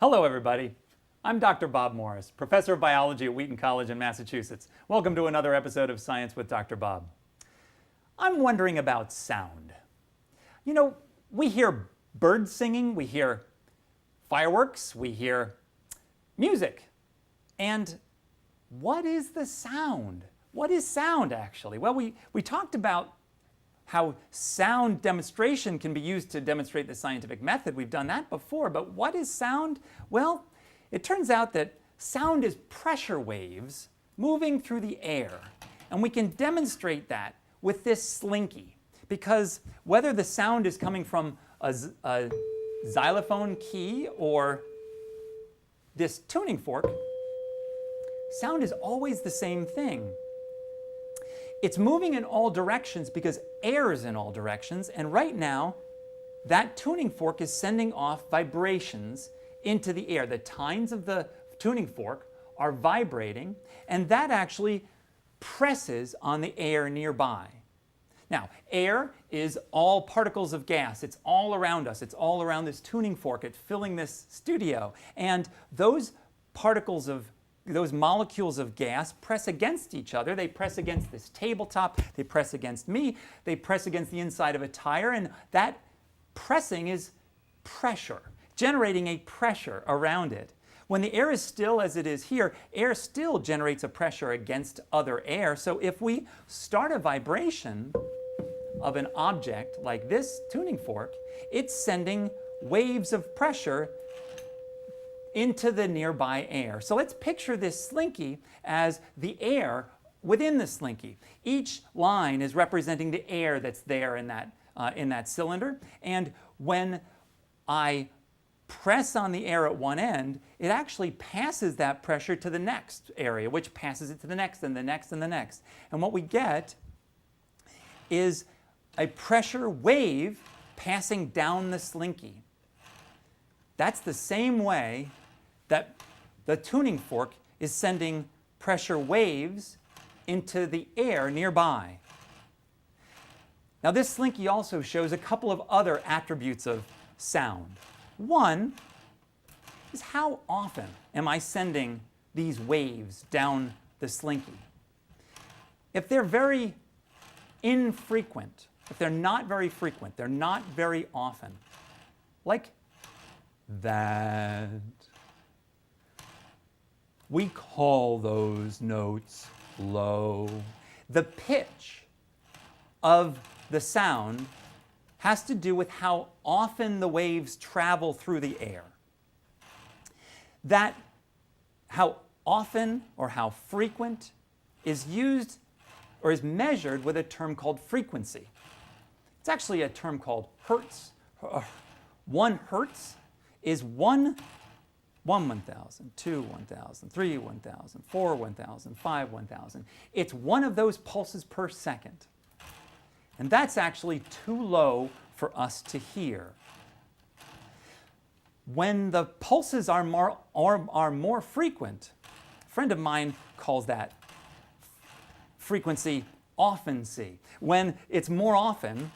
Hello, everybody. I'm Dr. Bob Morris, professor of biology at Wheaton College in Massachusetts. Welcome to another episode of Science with Dr. Bob. I'm wondering about sound. You know, we hear birds singing, we hear fireworks, we hear music. And what is the sound? What is sound, actually? Well, we talked about how sound demonstration can be used to demonstrate the scientific method. We've done that before, but what is sound? Well, it turns out that sound is pressure waves moving through the air. And we can demonstrate that with this slinky. Because whether the sound is coming from a xylophone key or this tuning fork, sound is always the same thing. It's moving in all directions because air is in all directions, and right now that tuning fork is sending off vibrations into the air. The tines of the tuning fork are vibrating, and that actually presses on the air nearby. Now, air is all particles of gas. It's all around us. It's all around this tuning fork. It's filling this studio. And those molecules of gas press against each other. They press against this tabletop. They press against me. They press against the inside of a tire. And that pressing is pressure, generating a pressure around it. When the air is still as it is here, air still generates a pressure against other air. So if we start a vibration of an object like this tuning fork, it's sending waves of pressure into the nearby air. So let's picture this slinky as the air within the slinky. Each line is representing the air that's there in that cylinder. And when I press on the air at one end, it actually passes that pressure to the next area, which passes it to the next and the next and the next. And what we get is a pressure wave passing down the slinky. That's the same way that the tuning fork is sending pressure waves into the air nearby. Now, this slinky also shows a couple of other attributes of sound. One is how often am I sending these waves down the slinky? If they're very infrequent, if they're not very frequent, they're not very often, like that, we call those notes low. The pitch of the sound has to do with how often the waves travel through the air. That how often or how frequent is used or is measured with a term called frequency. It's actually a term called hertz. 1 hertz is 1 1,000, 2 1,000, 3 1,000, 4 1,000, 5 1,000. It's one of those pulses per second. And that's actually too low for us to hear. When the pulses are more frequent, a friend of mine calls that frequency oftency. When it's more often,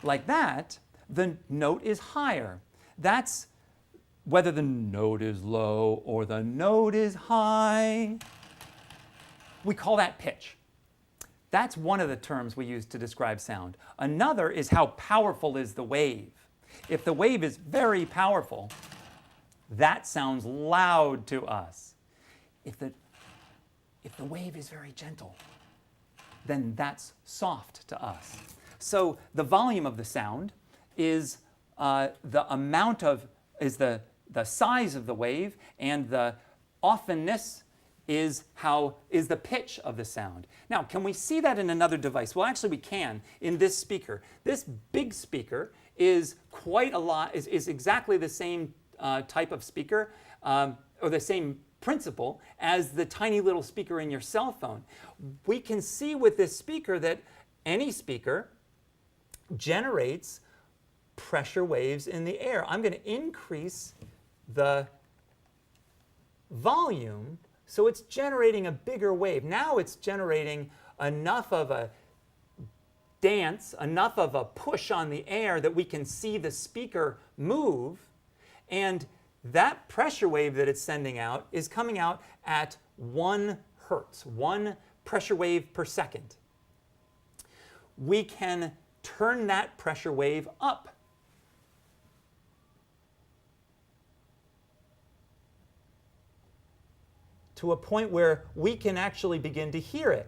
like that, the note is higher. That's whether the note is low or the note is high. We call that pitch. That's one of the terms we use to describe sound. Another is how powerful is the wave. If the wave is very powerful, that sounds loud to us. If the wave is very gentle, then that's soft to us. So the volume of the sound is the size of the wave, and the often-ness is the pitch of the sound. Now, can we see that in another device? Well, actually we can in this speaker. This big speaker is quite a lot, is exactly the same type of speaker, or the same principle as the tiny little speaker in your cell phone. We can see with this speaker that any speaker generates pressure waves in the air. I'm going to increase the volume so it's generating a bigger wave. Now it's generating enough of a dance, enough of a push on the air that we can see the speaker move And that pressure wave that it's sending out is coming out at 1 hertz, 1 pressure wave per second. We can turn that pressure wave up. To a point where we can actually begin to hear it.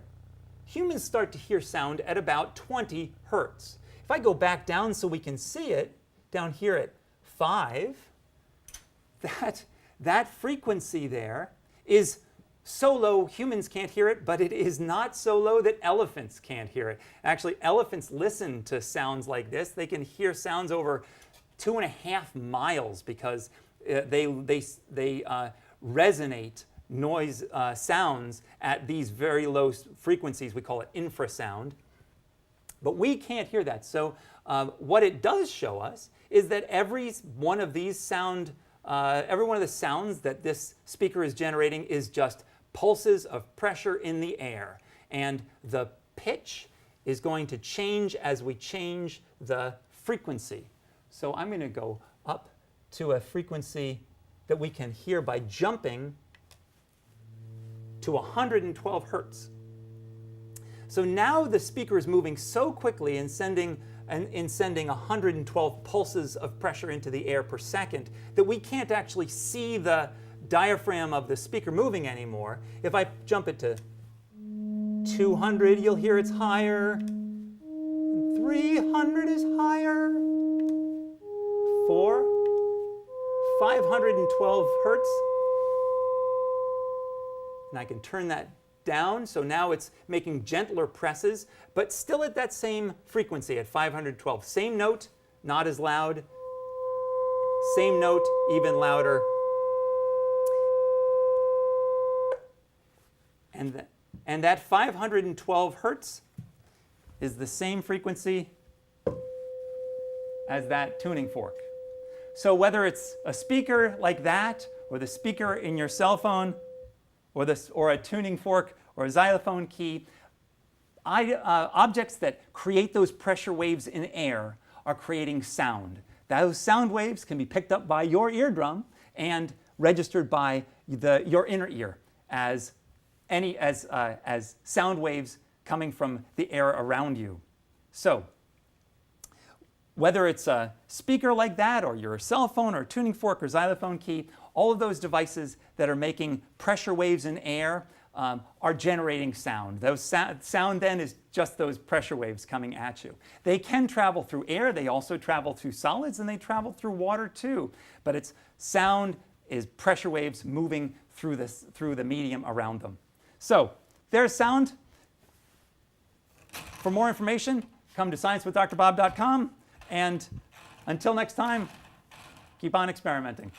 Humans start to hear sound at about 20 hertz. If I go back down so we can see it, down here at 5, that frequency there is so low humans can't hear it, but it is not so low that elephants can't hear it. Actually, elephants listen to sounds like this. They can hear sounds over 2.5 miles because they resonate noise sounds at these very low frequencies. We call it infrasound. But we can't hear that. So what it does show us is that every one of the sounds that this speaker is generating is just pulses of pressure in the air. And the pitch is going to change as we change the frequency. So I'm going to go up to a frequency that we can hear by jumping to 112 hertz. So now the speaker is moving so quickly in sending 112 pulses of pressure into the air per second that we can't actually see the diaphragm of the speaker moving anymore. If I jump it to 200, you'll hear it's higher. 300 is higher. 512 hertz. And I can turn that down, so now it's making gentler presses, but still at that same frequency at 512. Same note, not as loud. Same note, even louder. And that 512 hertz is the same frequency as that tuning fork. So whether it's a speaker like that, or the speaker in your cell phone, or a tuning fork, or a xylophone key, objects that create those pressure waves in air are creating sound. Those sound waves can be picked up by your eardrum and registered by your inner ear as sound waves coming from the air around you. So, whether it's a speaker like that, or your cell phone, or tuning fork, or xylophone key, all of those devices that are making pressure waves in air are generating sound. Those sound then is just those pressure waves coming at you. They can travel through air, they also travel through solids, and they travel through water too. But it's sound is pressure waves moving through the medium around them. So there's sound. For more information, come to sciencewithdrbob.com. And until next time, keep on experimenting.